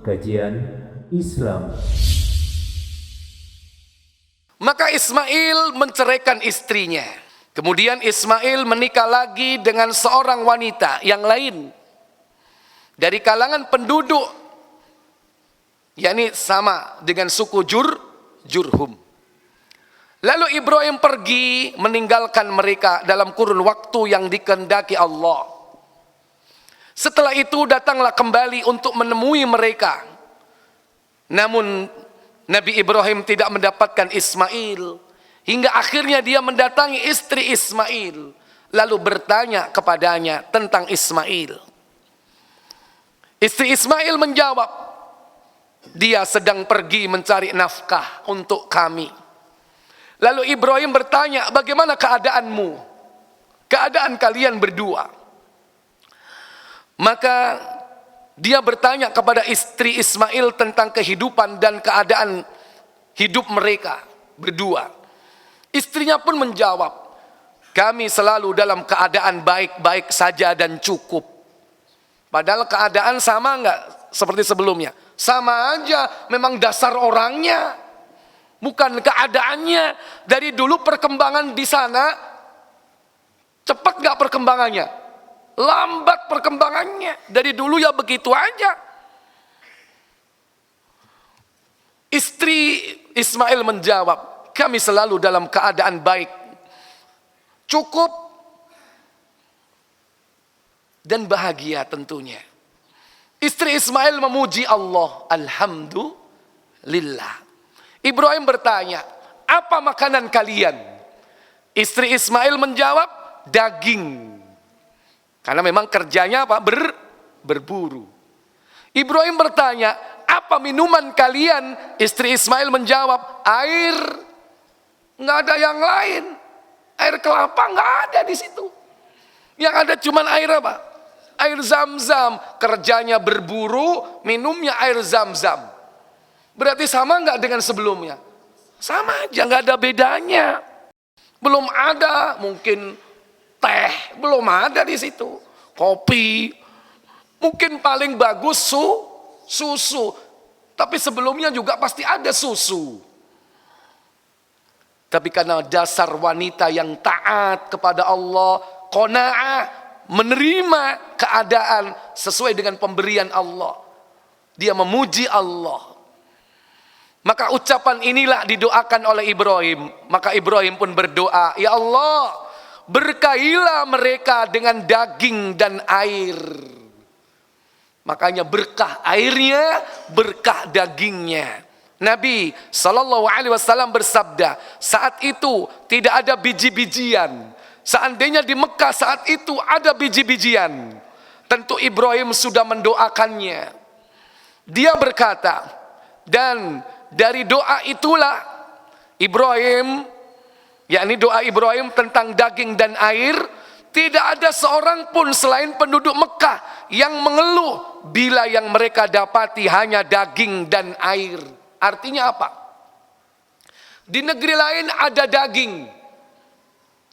Kajian Islam. Maka Ismail menceraikan istrinya. Kemudian Ismail menikah lagi dengan seorang wanita yang lain dari kalangan penduduk, yakni sama dengan suku Jurhum. Lalu Ibrahim pergi meninggalkan mereka dalam kurun waktu yang dikehendaki Allah. Setelah itu datanglah kembali untuk menemui mereka. Namun Nabi Ibrahim tidak mendapatkan Ismail. Hingga akhirnya dia mendatangi istri Ismail. Lalu bertanya kepadanya tentang Ismail. Istri Ismail menjawab, dia sedang pergi mencari nafkah untuk kami. Lalu Ibrahim bertanya, bagaimana keadaanmu? Keadaan kalian berdua. Maka dia bertanya kepada istri Ismail tentang kehidupan dan keadaan hidup mereka berdua. Istrinya pun menjawab, kami selalu dalam keadaan baik-baik saja dan cukup. Padahal keadaan sama enggak seperti sebelumnya? Sama aja, memang dasar orangnya, bukan keadaannya. Dari dulu perkembangan di sana, cepat enggak perkembangannya? Lambat perkembangannya. Dari dulu ya begitu aja. Istri Ismail menjawab, kami selalu dalam keadaan baik, cukup, dan bahagia tentunya. Istri Ismail memuji Allah, alhamdulillah. Ibrahim bertanya, apa makanan kalian? Istri Ismail menjawab, daging. Karena memang kerjanya apa? Berburu. Ibrahim bertanya, apa minuman kalian? Istri Ismail menjawab, air. Nggak ada yang lain. Air kelapa nggak ada di situ. Yang ada cuma air apa? Air Zam-Zam. Kerjanya berburu, minumnya air Zam-Zam. Berarti sama nggak dengan sebelumnya? Sama aja, nggak ada bedanya. Belum ada mungkin teh, belum ada di situ. Kopi, mungkin paling bagus susu. Tapi sebelumnya juga pasti ada susu. Tapi karena dasar wanita yang taat kepada Allah, qanaah, menerima keadaan sesuai dengan pemberian Allah, dia memuji Allah. Maka ucapan inilah didoakan oleh Ibrahim. Maka Ibrahim pun berdoa, ya Allah, berkahilah mereka dengan daging dan air. Makanya berkah airnya, berkah dagingnya. Nabi SAW bersabda, saat itu tidak ada biji-bijian. Seandainya di Mekah saat itu ada biji-bijian, tentu Ibrahim sudah mendoakannya. Dia berkata, dan dari doa itulah Ibrahim, yakni doa Ibrahim tentang daging dan air, tidak ada seorang pun selain penduduk Mekah yang mengeluh bila yang mereka dapati hanya daging dan air. Artinya apa? Di negeri lain ada daging,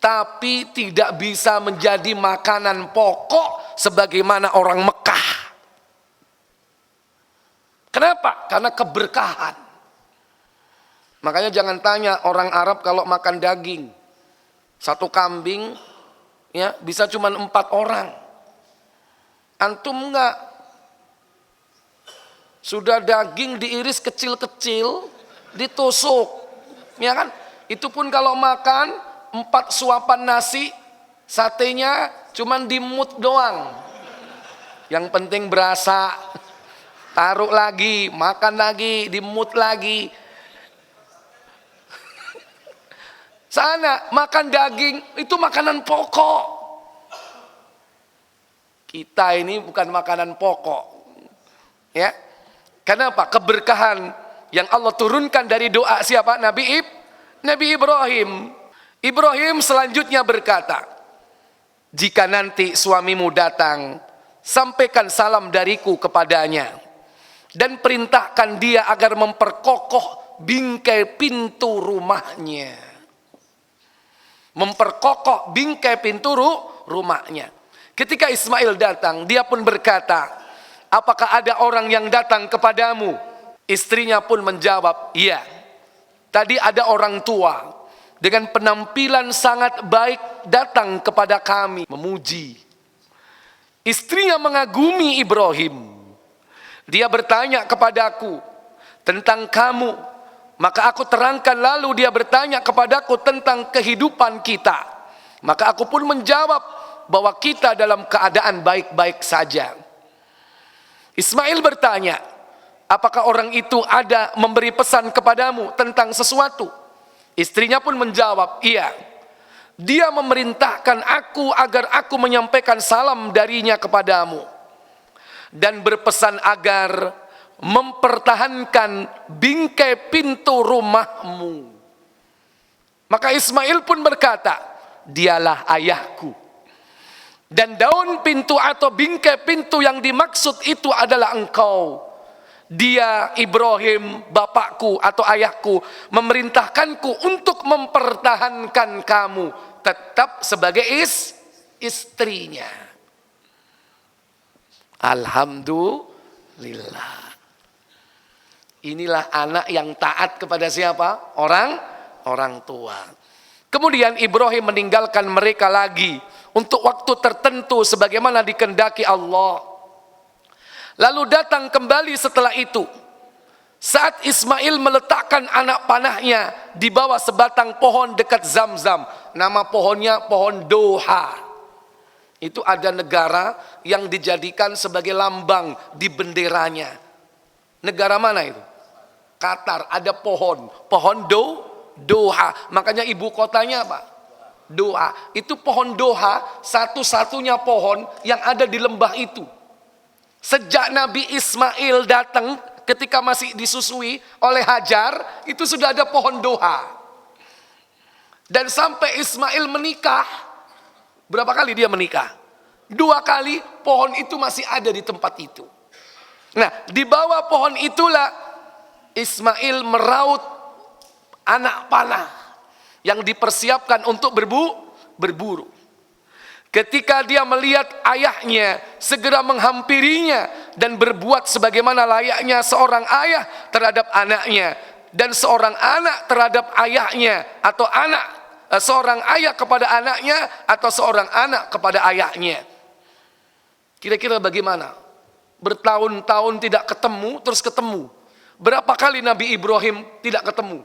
tapi tidak bisa menjadi makanan pokok sebagaimana orang Mekah. Kenapa? Karena keberkahan. Makanya jangan tanya orang Arab kalau makan daging. Satu kambing ya bisa cuma 4 orang. Antum enggak? Sudah daging diiris kecil-kecil, ditusuk. Ya kan? Itu pun kalau makan 4 suapan nasi, satenya cuma dimut doang. Yang penting berasa. Taruh lagi, makan lagi, dimut lagi. Sana makan daging itu makanan pokok. Kita ini bukan makanan pokok. Ya. Kenapa? Keberkahan yang Allah turunkan dari doa siapa? Nabi Ibrahim. Ibrahim selanjutnya berkata, jika nanti suamimu datang, sampaikan salam dariku kepadanya dan perintahkan dia agar memperkokoh bingkai pintu rumahnya. Memperkokoh bingkai pintu rumahnya. Ketika Ismail datang, dia pun berkata, apakah ada orang yang datang kepadamu? Istrinya pun menjawab, iya. Tadi ada orang tua dengan penampilan sangat baik datang kepada kami memuji. Istrinya mengagumi Ibrahim. Dia bertanya kepadaku tentang kamu. Maka aku terangkan, lalu dia bertanya kepadaku tentang kehidupan kita. Maka aku pun menjawab bahwa kita dalam keadaan baik-baik saja. Ismail bertanya, apakah orang itu ada memberi pesan kepadamu tentang sesuatu? Istrinya pun menjawab, iya. Dia memerintahkan aku agar aku menyampaikan salam darinya kepadamu. Dan berpesan agar mempertahankan bingkai pintu rumahmu. Maka Ismail pun berkata, dialah ayahku. Dan daun pintu atau bingkai pintu yang dimaksud itu adalah engkau. Dia, Ibrahim, bapakku atau ayahku, memerintahkanku untuk mempertahankan kamu tetap sebagai istrinya. Alhamdulillah. Inilah anak yang taat kepada siapa? Orang tua. Kemudian Ibrahim meninggalkan mereka lagi untuk waktu tertentu sebagaimana dikehendaki Allah. Lalu datang kembali setelah itu. Saat Ismail meletakkan anak panahnya di bawah sebatang pohon dekat Zamzam. Nama pohonnya pohon Doha. Itu ada negara yang dijadikan sebagai lambang di benderanya. Negara mana itu? Qatar. Ada pohon Doha. Makanya ibu kotanya apa? Doha. Itu pohon Doha, satu-satunya pohon yang ada di lembah itu. Sejak Nabi Ismail datang ketika masih disusui oleh Hajar, itu sudah ada pohon Doha. Dan sampai Ismail menikah, berapa kali dia menikah? 2 kali, pohon itu masih ada di tempat itu. Nah, di bawah pohon itulah Ismail meraut anak panah yang dipersiapkan untuk berburu. Ketika dia melihat ayahnya segera menghampirinya dan berbuat sebagaimana layaknya seorang ayah terhadap anaknya dan seorang anak terhadap ayahnya, atau seorang ayah kepada anaknya atau seorang anak kepada ayahnya. Kira-kira bagaimana? Bertahun-tahun tidak ketemu, terus ketemu. Berapa kali Nabi Ibrahim tidak ketemu?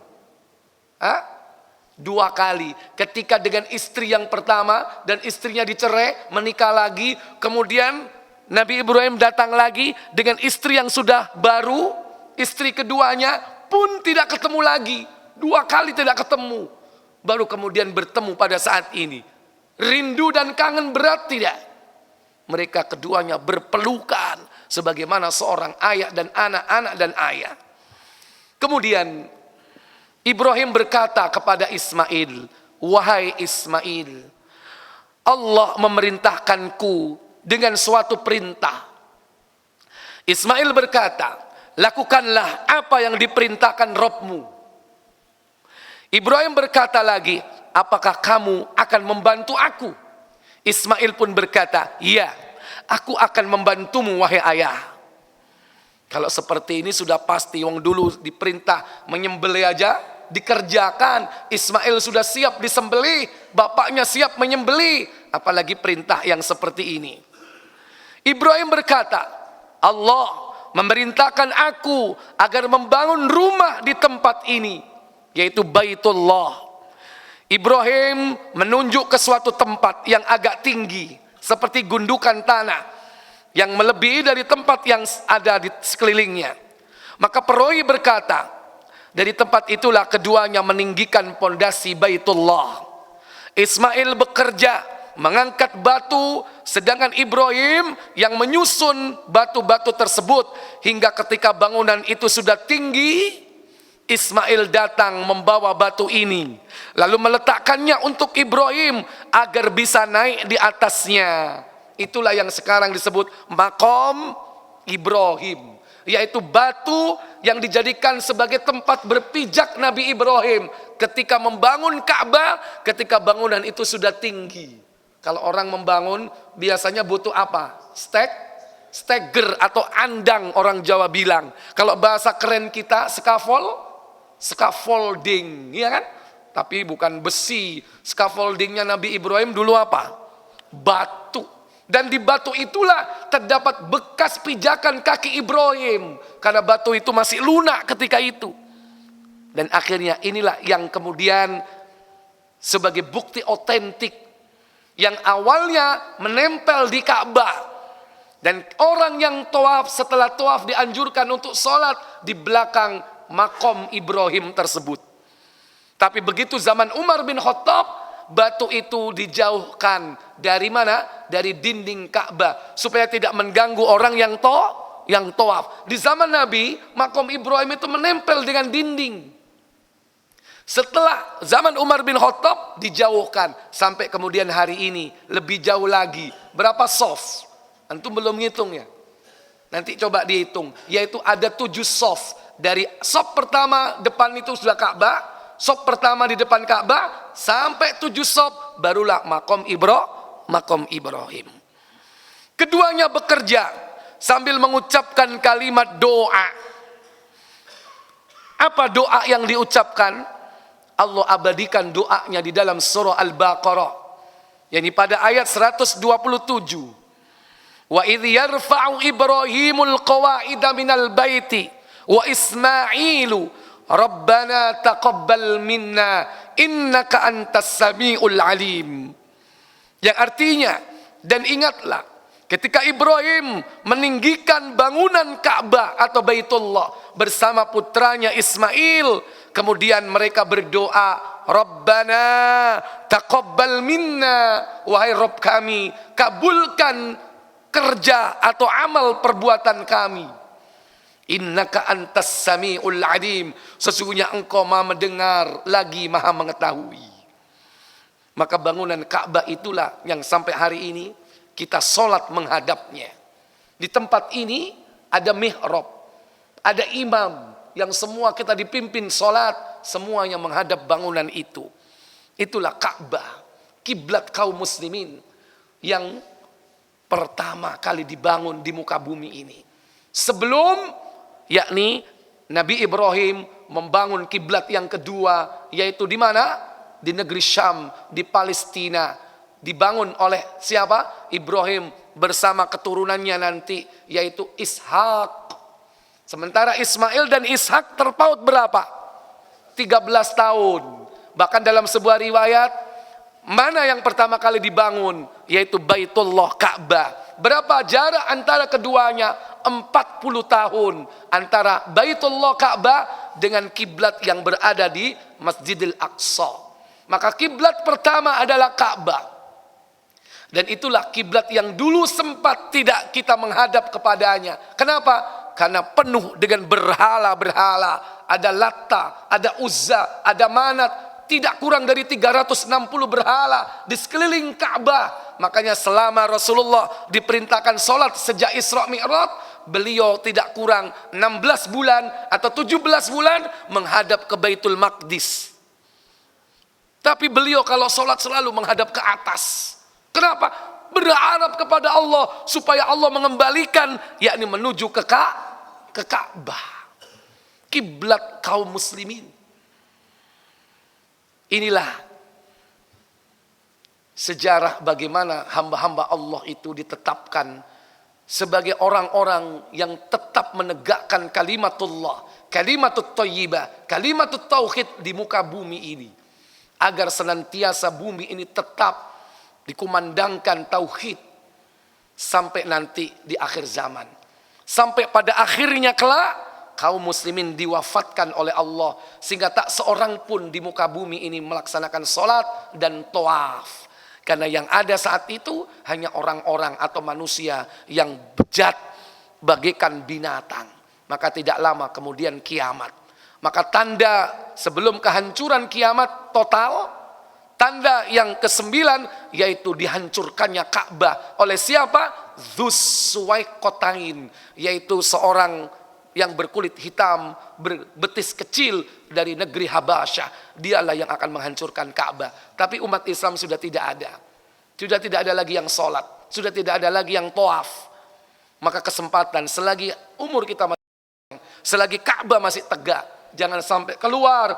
2 kali, ketika dengan istri yang pertama dan istrinya dicerai, menikah lagi, kemudian Nabi Ibrahim datang lagi dengan istri yang sudah baru, istri keduanya pun tidak ketemu lagi, 2 kali tidak ketemu, baru kemudian bertemu pada saat ini. Rindu dan kangen berat tidak? Mereka keduanya berpelukan sebagaimana seorang ayah dan anak dan ayah. Kemudian Ibrahim berkata kepada Ismail, wahai Ismail, Allah memerintahkanku dengan suatu perintah. Ismail berkata, lakukanlah apa yang diperintahkan Rabbmu. Ibrahim berkata lagi, apakah kamu akan membantu aku? Ismail pun berkata, iya, aku akan membantumu wahai ayah. Kalau seperti ini sudah pasti, wong dulu diperintah menyembelih aja dikerjakan. Ismail sudah siap disembelih, bapaknya siap menyembelih, apalagi perintah yang seperti ini. Ibrahim berkata, Allah memerintahkan aku agar membangun rumah di tempat ini, yaitu Baitullah. Ibrahim menunjuk ke suatu tempat yang agak tinggi, seperti gundukan tanah yang melebihi dari tempat yang ada di sekelilingnya. Maka perawi berkata, dari tempat itulah keduanya meninggikan pondasi Baitullah. Ismail bekerja mengangkat batu, sedangkan Ibrahim yang menyusun batu-batu tersebut. Hingga ketika bangunan itu sudah tinggi, Ismail datang membawa batu ini, lalu meletakkannya untuk Ibrahim agar bisa naik di atasnya. Itulah yang sekarang disebut Maqam Ibrahim, yaitu batu yang dijadikan sebagai tempat berpijak Nabi Ibrahim ketika membangun Ka'bah, ketika bangunan itu sudah tinggi. Kalau orang membangun biasanya butuh apa? Steger atau andang orang Jawa bilang. Kalau bahasa keren kita scaffolding, ya kan? Tapi bukan besi. Scaffoldingnya Nabi Ibrahim dulu apa? Batu. Dan di batu itulah terdapat bekas pijakan kaki Ibrahim. Karena batu itu masih lunak ketika itu. Dan akhirnya inilah yang kemudian sebagai bukti otentik yang awalnya menempel di Ka'bah. Dan orang yang tawaf setelah tawaf dianjurkan untuk sholat di belakang makom Ibrahim tersebut. Tapi begitu zaman Umar bin Khattab, batu itu dijauhkan dari mana? Dari dinding Ka'bah supaya tidak mengganggu orang yang tawaf. Di zaman Nabi, makom Ibrahim itu menempel dengan dinding. Setelah zaman Umar bin Khattab dijauhkan sampai kemudian hari ini lebih jauh lagi. Berapa sof? Antum belum ngitung ya. Nanti coba dihitung. Yaitu ada 7 sof. Dari sof pertama depan itu sudah Ka'bah. Sof pertama di depan Ka'bah. Sampai 7 sof. Barulah makom Ibrahim. Keduanya bekerja. Sambil mengucapkan kalimat doa. Apa doa yang diucapkan? Allah abadikan doanya di dalam surah Al-Baqarah. Yani pada ayat 127. Wa idh yarfa'u Ibrahimul qawa'ida minal baiti wa Ismailu Rabbana taqabbal minna innaka antas samiul alim. Yang artinya, dan ingatlah ketika Ibrahim meninggikan bangunan Ka'bah atau Baitullah bersama putranya Ismail, kemudian mereka berdoa, Rabbana taqabbal minna, wahai Rabb kami, kabulkan kerja atau amal perbuatan kami. Innaka antas samiul alim, sesungguhnya engkau maha mendengar lagi maha mengetahui. Maka bangunan Ka'bah itulah yang sampai hari ini kita sholat menghadapnya. Di tempat ini ada mihrab, ada imam yang semua kita dipimpin sholat, semuanya menghadap bangunan itu. Itulah Ka'bah, kiblat kaum muslimin yang pertama kali dibangun di muka bumi ini. Sebelum yakni Nabi Ibrahim membangun kiblat yang kedua, yaitu di mana? Di negeri Syam, di Palestina. Dibangun oleh siapa? Ibrahim bersama keturunannya nanti, yaitu Ishak. Sementara Ismail dan Ishak terpaut berapa? 13 tahun. Bahkan dalam sebuah riwayat, mana yang pertama kali dibangun? Yaitu Baitullah, Ka'bah. Berapa jarak antara keduanya? 40 tahun antara Baitullah, Ka'bah dengan kiblat yang berada di Masjidil Aqsa. Maka kiblat pertama adalah Ka'bah. Dan itulah kiblat yang dulu sempat tidak kita menghadap kepadanya. Kenapa? Karena penuh dengan berhala-berhala. Ada Latta, ada Uzza, ada Manat. Tidak kurang dari 360 berhala di sekeliling Ka'bah. Makanya selama Rasulullah diperintahkan sholat sejak Isra Mi'raj, beliau tidak kurang 16 bulan atau 17 bulan menghadap ke Baitul Maqdis. Tapi beliau kalau sholat selalu menghadap ke atas. Kenapa? Berharap kepada Allah supaya Allah mengembalikan, yakni menuju ke Ka'bah. Kiblat kaum muslimin. Inilah sejarah bagaimana hamba-hamba Allah itu ditetapkan sebagai orang-orang yang tetap menegakkan kalimatullah, kalimatut thayyibah, kalimatut tauhid di muka bumi ini. Agar senantiasa bumi ini tetap dikumandangkan tauhid sampai nanti di akhir zaman. Sampai pada akhirnya kelak kaum muslimin diwafatkan oleh Allah sehingga tak seorang pun di muka bumi ini melaksanakan sholat dan tawaf. Karena yang ada saat itu hanya orang-orang atau manusia yang bejat bagaikan binatang. Maka tidak lama kemudian kiamat. Maka tanda sebelum kehancuran kiamat total, tanda yang ke-9 yaitu dihancurkannya Ka'bah oleh siapa? Dzus Suwaiqatain, yaitu seorang yang berkulit hitam, berbetis kecil dari negeri Habasyah. Dialah yang akan menghancurkan Ka'bah. Tapi umat Islam sudah tidak ada. Sudah tidak ada lagi yang sholat. Sudah tidak ada lagi yang tawaf. Maka kesempatan selagi umur kita masih, selagi Ka'bah masih tegak, jangan sampai keluar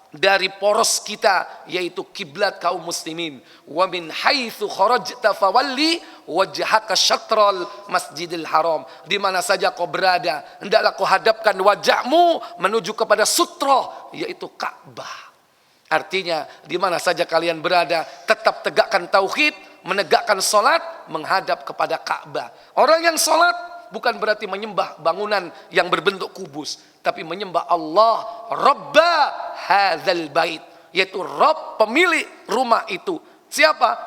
dari poros kita, yaitu kiblat kaum muslimin. Wa min haitsu kharajta fawalli wajhaka syatral masjidil haram. Di mana saja kau berada, hendaklah kau hadapkan wajahmu menuju kepada sutra, yaitu Ka'bah. Artinya di mana saja kalian berada, tetap tegakkan tauhid, menegakkan salat, menghadap kepada Ka'bah. Orang yang salat bukan berarti menyembah bangunan yang berbentuk kubus, tapi menyembah Allah, Rabba hadzal bait, yaitu Rabb, pemilik rumah itu. Siapa?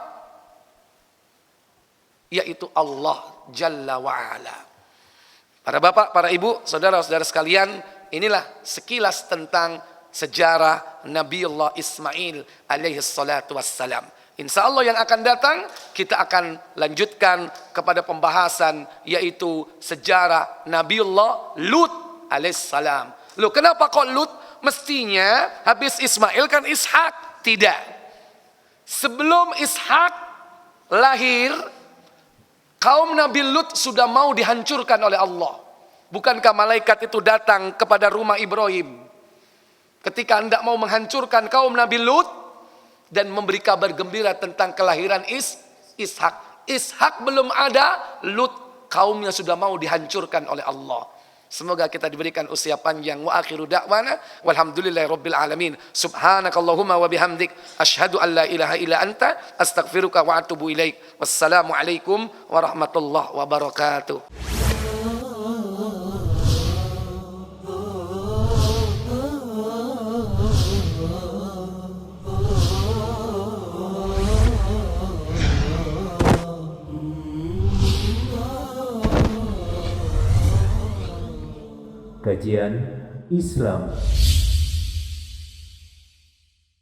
Yaitu Allah Jalla wa'ala. Para bapak, para ibu, saudara-saudara sekalian, inilah sekilas tentang sejarah Nabiullah Ismail alaihi salatu wassalam. Insya Allah yang akan datang kita akan lanjutkan kepada pembahasan, yaitu sejarah Nabiullah Lut alaihissalam. Loh, kenapa kok Lut? Mestinya habis Ismail kan Ishak. Tidak. Sebelum Ishak lahir, kaum Nabi Lut sudah mau dihancurkan oleh Allah. Bukankah malaikat itu datang kepada rumah Ibrahim ketika hendak mau menghancurkan kaum Nabi Lut dan memberi kabar gembira tentang kelahiran Ishak. Ishak belum ada, Lut kaumnya sudah mau dihancurkan oleh Allah. Semoga kita diberikan usia panjang. Wa akhiru da'wana walhamdulillahi rabbil alamin. Subhanakallahumma wa bihamdik asyhadu an la ilaha illa anta astaghfiruka wa atubu ilaik. Wassalamu alaikum warahmatullahi wabarakatuh. Kajian Islam.